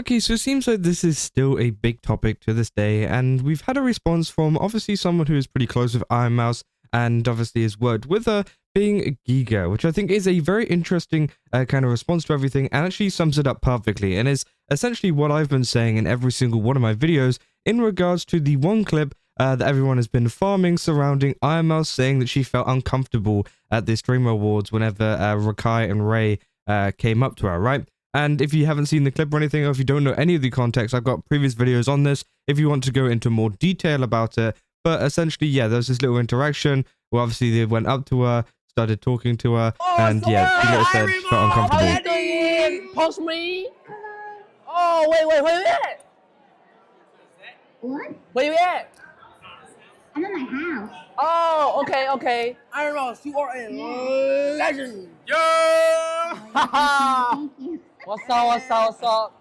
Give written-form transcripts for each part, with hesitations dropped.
Okay, so it seems like this is still a big topic to this day, and we've had a response from obviously someone who is pretty close with Ironmouse, and obviously has worked with her, being Giga, which I think is a very interesting kind of response to everything, and actually sums it up perfectly, and is essentially what I've been saying in every single one of my videos in regards to the one clip that everyone has been farming surrounding Ironmouse saying that she felt uncomfortable at the Streamer Awards whenever Rakai and Ray came up to her, right? And if you haven't seen the clip or anything, or if you don't know any of the context, I've got previous videos on this if you want to go into more detail about it. But essentially, yeah, there was this little interaction where obviously they went up to her, started talking to her, and yeah, she said she felt uncomfortable. How you doing? Post me. Oh, wait, where you at? What? Where you at? I'm at my house. Oh, okay. Ironmouse, you are a legend. Thank you. What's up?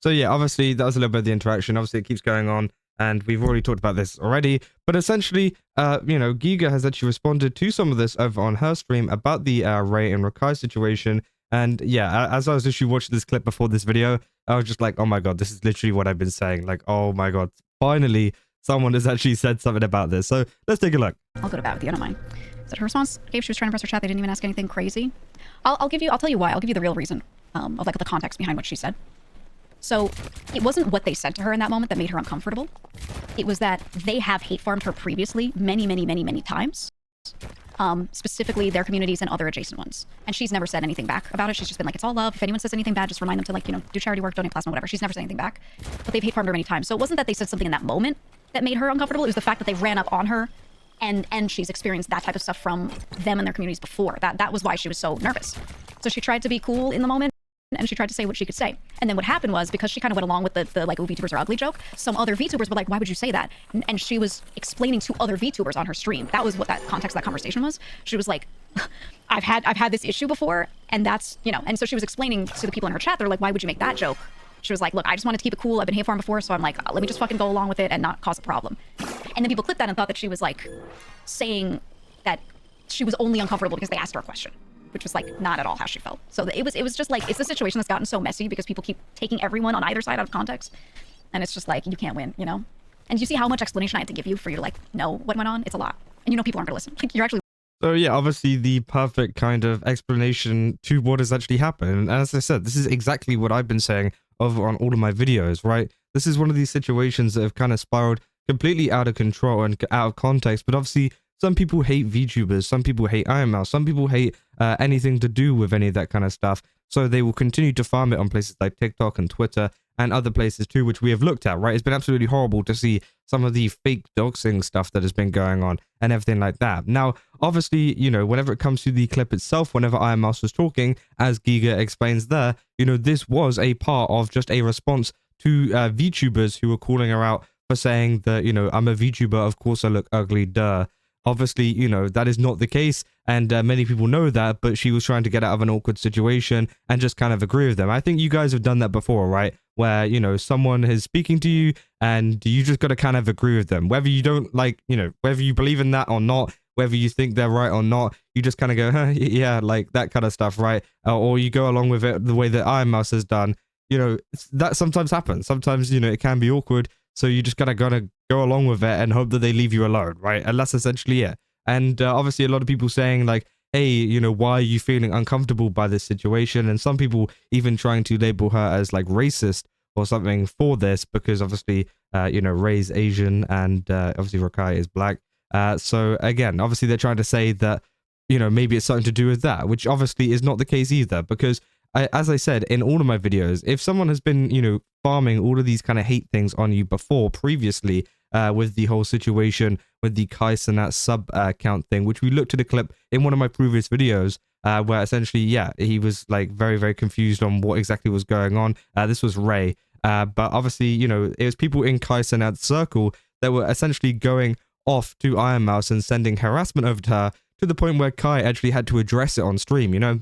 So yeah, obviously that was a little bit of the interaction. Obviously it keeps going on, and we've already talked about this already. But essentially, you know, Giga has actually responded to some of this over on her stream about the Ray and Rakai situation. And yeah, as I was literally watching this clip before this video, I was just like, oh my god, this is literally what I've been saying. Like, oh my god, finally someone has actually said something about this. So let's take a look. I'll go to bat with you, I don't mind. Is that her response? Dave, she was trying to press her chat. They didn't even ask anything crazy. I'll tell you why. I'll give you the real reason of like the context behind what she said. So it wasn't what they said to her in that moment that made her uncomfortable. It was that they have hate farmed her previously many times. Specifically their communities and other adjacent ones. And she's never said anything back about it. She's just been like, it's all love. If anyone says anything bad, just remind them to, like, you know, do charity work, donate plasma, whatever. She's never said anything back. But they've hate farmed her many times. So it wasn't that they said something in that moment that made her uncomfortable. It was the fact that they ran up on her and she's experienced that type of stuff from them and their communities before. That was why she was so nervous. So she tried to be cool in the moment, and she tried to say what she could say. And then what happened was, because she kind of went along with the like, VTubers are ugly joke, some other VTubers were like, why would you say that? And she was explaining to other VTubers on her stream. That was what that context of that conversation was. She was like, I've had this issue before, and that's, you know, and so she was explaining to the people in her chat, they're like, why would you make that joke? She was like, look, I just wanted to keep it cool. I've been hate farmed before, so I'm like, let me just fucking go along with it and not cause a problem. And then people clipped that and thought that she was like saying that she was only uncomfortable because they asked her a question, which was like not at all how she felt. So it was just like, it's a situation that's gotten so messy because people keep taking everyone on either side out of context, and it's just like, you can't win, you know? And you see how much explanation I had to give you for you to like know what went on? It's a lot. And you know people aren't gonna listen. Like, you're actually... So yeah, obviously the perfect kind of explanation to what has actually happened. And as I said, this is exactly what I've been saying over on all of my videos, right? This is one of these situations that have kind of spiraled completely out of control and out of context. But obviously, some people hate VTubers, some people hate Ironmouse, some people hate anything to do with any of that kind of stuff. So they will continue to farm it on places like TikTok and Twitter and other places too, which we have looked at, right? It's been absolutely horrible to see some of the fake doxing stuff that has been going on and everything like that. Now, obviously, you know, whenever it comes to the clip itself, whenever Ironmouse was talking, as Giga explains there, you know, this was a part of just a response to VTubers who were calling her out for saying that, you know, I'm a VTuber, of course I look ugly, duh. Obviously, you know, that is not the case, and many people know that, but she was trying to get out of an awkward situation and just kind of agree with them. I think you guys have done that before, right? Where, you know, someone is speaking to you and you just got to kind of agree with them. Whether you don't like, you know, whether you believe in that or not, whether you think they're right or not, you just kind of go, huh, yeah, like that kind of stuff, right? Or you go along with it the way that Ironmouse has done. You know, that sometimes happens. Sometimes, you know, it can be awkward. So you just gotta go along with it and hope that they leave you alone, right? And that's essentially it. And obviously a lot of people saying like, hey, you know, why are you feeling uncomfortable by this situation? And some people even trying to label her as like racist or something for this, because obviously, you know, Ray's Asian and obviously Rakai is black. So again, obviously they're trying to say that, you know, maybe it's something to do with that, which obviously is not the case either, because as I said in all of my videos, if someone has been, you know, farming all of these kind of hate things on you before, previously, with the whole situation with the Kai Cenat sub count thing, which we looked at a clip in one of my previous videos, where essentially, yeah, he was like very confused on what exactly was going on. This was Ray, but obviously, you know, it was people in Kai Cenat's circle that were essentially going off to Ironmouse and sending harassment over to her, to the point where Kai actually had to address it on stream, you know?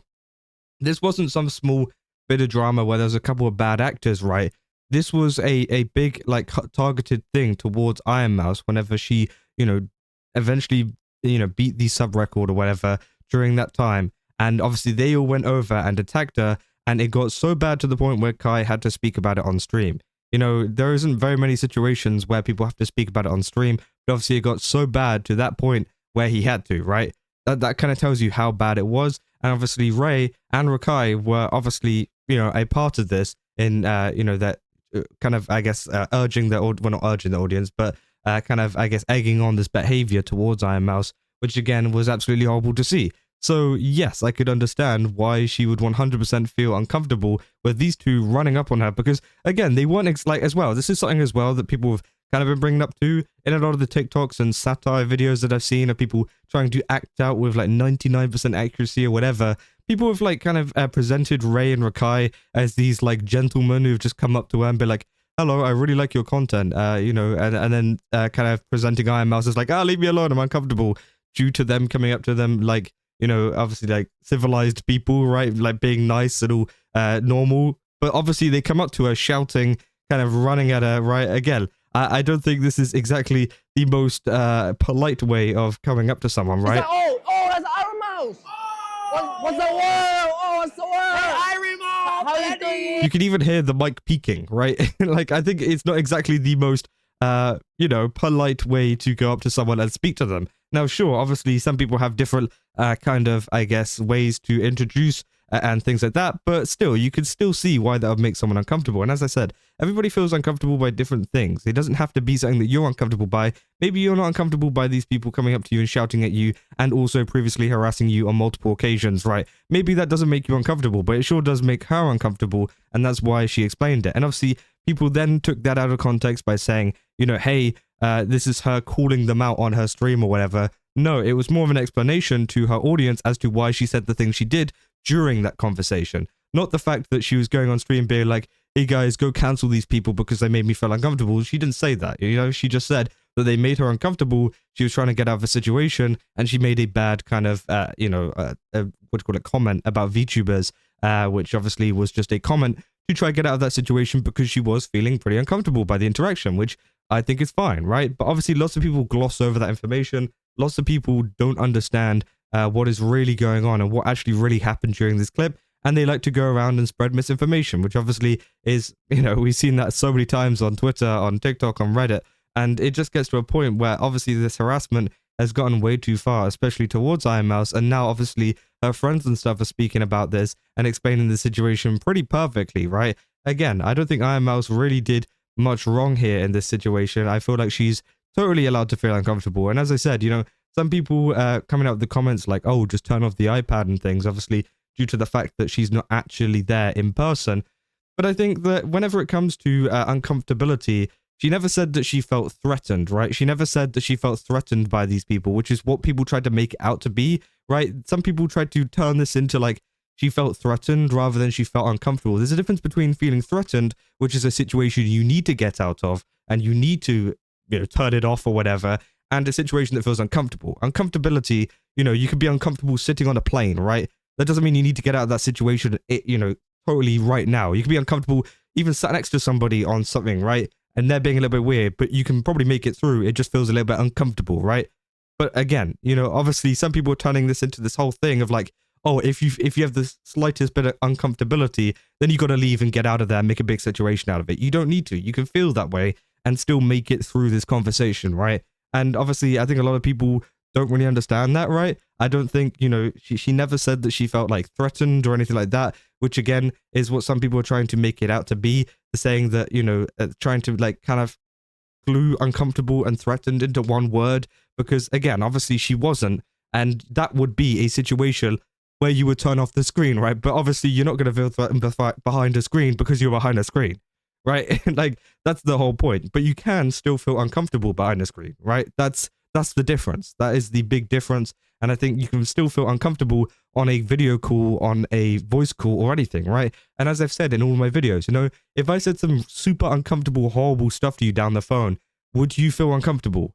This wasn't some small bit of drama where there was a couple of bad actors, right? This was a big, like, targeted thing towards Ironmouse whenever she, you know, eventually, you know, beat the sub record or whatever during that time. And obviously they all went over and attacked her. and it got so bad to the point where Kai had to speak about it on stream. You know, there isn't very many situations where people have to speak about it on stream, but obviously it got so bad to that point where he had to, right? That kind of tells you how bad it was. And obviously Ray and Rakai were obviously, you know, a part of this in, you know, that kind of, I guess, urging the, well, not urging the audience, but kind of, I guess, egging on this behavior towards Ironmouse, which again was absolutely horrible to see. So yes, I could understand why she would 100% feel uncomfortable with these two running up on her, because again, they weren't like, as well, this is something as well that people have kind of been bringing up to in a lot of the TikToks and satire videos that I've seen of people trying to act out with like 99% accuracy or whatever. People have like kind of presented Ray and Rakai as these like gentlemen who've just come up to her and be like, hello, I really like your content, you know, and then kind of presenting Ironmouse as like, leave me alone, I'm uncomfortable, due to them coming up to them like, you know, obviously like civilized people, right? Like being nice and all normal. But obviously they come up to her shouting, kind of running at her, right? Again, I don't think this is exactly the most polite way of coming up to someone, right? That's Ironmouse. What's the word? What's the word? Hey, Ironmouse. How you doing? You can even hear the mic peaking, right? Like, I think it's not exactly the most, you know, polite way to go up to someone and speak to them. Now, sure, obviously some people have different kind of, I guess, ways to introduce and things like that, but still, you can still see why that would make someone uncomfortable. And as I said, everybody feels uncomfortable by different things. It doesn't have to be something that you're uncomfortable by. Maybe you're not uncomfortable by these people coming up to you and shouting at you and also previously harassing you on multiple occasions, right? Maybe that doesn't make you uncomfortable, but it sure does make her uncomfortable, and that's why she explained it. And obviously, people then took that out of context by saying, you know, hey, this is her calling them out on her stream or whatever. No, it was more of an explanation to her audience as to why she said the things she did during that conversation. Not the fact that she was going on stream being like, hey guys, go cancel these people because they made me feel uncomfortable. She didn't say that, you know, she just said that they made her uncomfortable. She was trying to get out of a situation and she made a bad kind of, you know, what do you call it, comment about VTubers, which obviously was just a comment to try to get out of that situation because she was feeling pretty uncomfortable by the interaction, which I think is fine, right? But obviously lots of people gloss over that information. Lots of people don't understand what is really going on and what actually really happened during this clip. And they like to go around and spread misinformation, which obviously is, you know, we've seen that so many times on Twitter, on TikTok, on Reddit. And it just gets to a point where obviously this harassment has gotten way too far, especially towards Ironmouse. And now obviously her friends and stuff are speaking about this and explaining the situation pretty perfectly, right? Again, I don't think Ironmouse really did much wrong here in this situation. I feel like she's totally allowed to feel uncomfortable. And as I said, you know, some people coming out with the comments like, oh, just turn off the iPad and things, obviously due to the fact that she's not actually there in person. But I think that whenever it comes to uncomfortability, she never said that she felt threatened, right? She never said that she felt threatened by these people, which is what people tried to make it out to be, right? Some people tried to turn this into like she felt threatened rather than she felt uncomfortable. There's a difference between feeling threatened, which is a situation you need to get out of and you need to, you know, turn it off or whatever, and a situation that feels uncomfortable. Uncomfortability, you know, you could be uncomfortable sitting on a plane, right? That doesn't mean you need to get out of that situation, you know, totally right now. You can be uncomfortable even sat next to somebody on something, right? And they're being a little bit weird, but you can probably make it through. It just feels a little bit uncomfortable, right? But again, you know, obviously some people are turning this into this whole thing of like, oh, if you have the slightest bit of uncomfortability, then you got to leave and get out of there and make a big situation out of it. You don't need to. You can feel that way and still make it through this conversation, right? And obviously, I think a lot of people don't really understand that, right? I don't think, you know, she never said that she felt like threatened or anything like that, which again is what some people are trying to make it out to be, saying that, you know, trying to like kind of glue uncomfortable and threatened into one word, because again, obviously she wasn't, and that would be a situation where you would turn off the screen, right? But obviously you're not going to feel threatened behind a screen because you're behind a screen, right? Like that's the whole point. But you can still feel uncomfortable behind a screen, right? That's the difference. That is the big difference. And I think you can still feel uncomfortable on a video call, on a voice call or anything, right? And as I've said in all my videos, you know, if I said some super uncomfortable, horrible stuff to you down the phone, would you feel uncomfortable?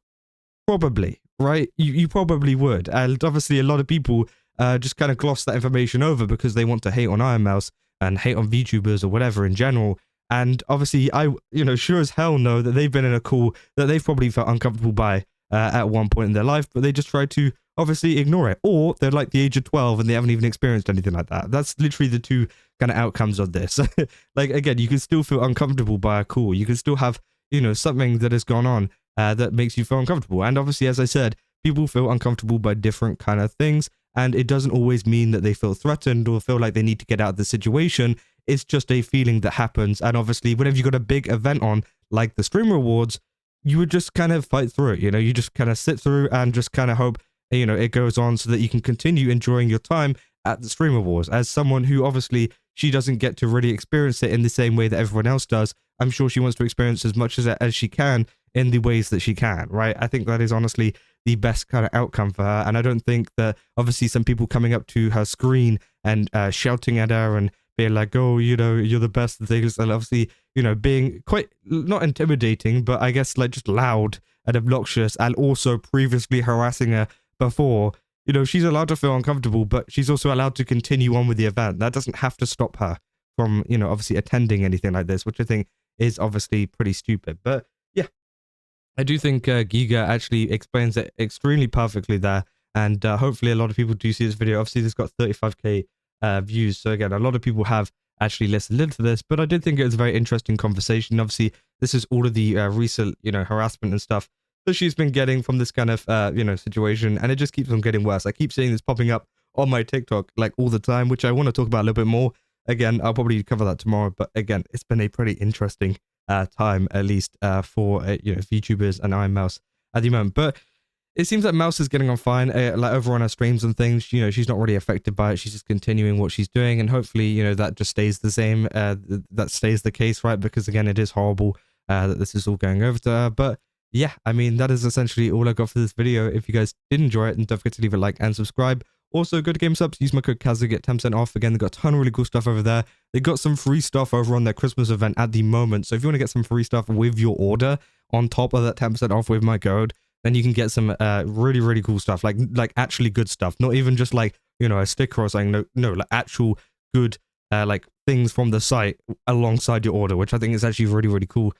Probably, right? You probably would. And obviously a lot of people just kind of gloss that information over because they want to hate on Ironmouse and hate on VTubers or whatever in general. And obviously I, you know, sure as hell know that they've been in a call that they've probably felt uncomfortable by at one point in their life, but they just try to obviously ignore it. Or they're like the age of 12 and they haven't even experienced anything like that. That's literally the two kind of outcomes of this. Like, again, you can still feel uncomfortable by a call. You can still have, you know, something that has gone on that makes you feel uncomfortable. And obviously, as I said, people feel uncomfortable by different kind of things. And it doesn't always mean that they feel threatened or feel like they need to get out of the situation. It's just a feeling that happens. And obviously, whenever you got a big event on, like the Streamer Awards, you would just kind of fight through it. You know, you just kind of sit through and just kind of hope, you know, it goes on so that you can continue enjoying your time at the Streamer Wars. As someone who obviously she doesn't get to really experience it in the same way that everyone else does, I'm sure she wants to experience as much as she can in the ways that she can, right? I think that is honestly the best kind of outcome for her. And I don't think that obviously some people coming up to her screen and shouting at her and being like, oh, you know, you're the best and things, and obviously, you know, being quite not intimidating, but I guess like just loud and obnoxious, and also previously harassing her before, you know, she's allowed to feel uncomfortable, but she's also allowed to continue on with the event. That doesn't have to stop her from, you know, obviously attending anything like this, which I think is obviously pretty stupid. But yeah, I do think Giga actually explains it extremely perfectly there. And hopefully a lot of people do see this video. Obviously, this got 35k views. So again, a lot of people have actually listened to this, but I did think it was a very interesting conversation. Obviously, this is all of the recent, you know, harassment and stuff that she's been getting from this kind of, you know, situation. And it just keeps on getting worse. I keep seeing this popping up on my TikTok like all the time, which I want to talk about a little bit more. Again, I'll probably cover that tomorrow. But again, it's been a pretty interesting time, at least for, you know, VTubers and Ironmouse at the moment. But it seems like Mouse is getting on fine, like over on her streams and things. You know, she's not really affected by it. She's just continuing what she's doing. And hopefully, you know, that just stays the same. That stays the case, right? Because again, it is horrible that this is all going over to her. But yeah, I mean, that is essentially all I got for this video. If you guys did enjoy it, then don't forget to leave a like and subscribe. Also, go to GameSubs, use my code Kaz to get 10% off. Again, they've got a ton of really cool stuff over there. They got some free stuff over on their Christmas event at the moment. So if you want to get some free stuff with your order on top of that 10% off with my code, then you can get some really, really cool stuff, like actually good stuff. Not even just like, you know, a sticker or something. No, like actual good like things from the site alongside your order, which I think is actually really, really cool.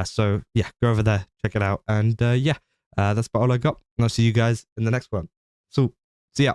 So yeah, go over there, check it out. And yeah, that's about all I got. And I'll see you guys in the next one. So, see ya.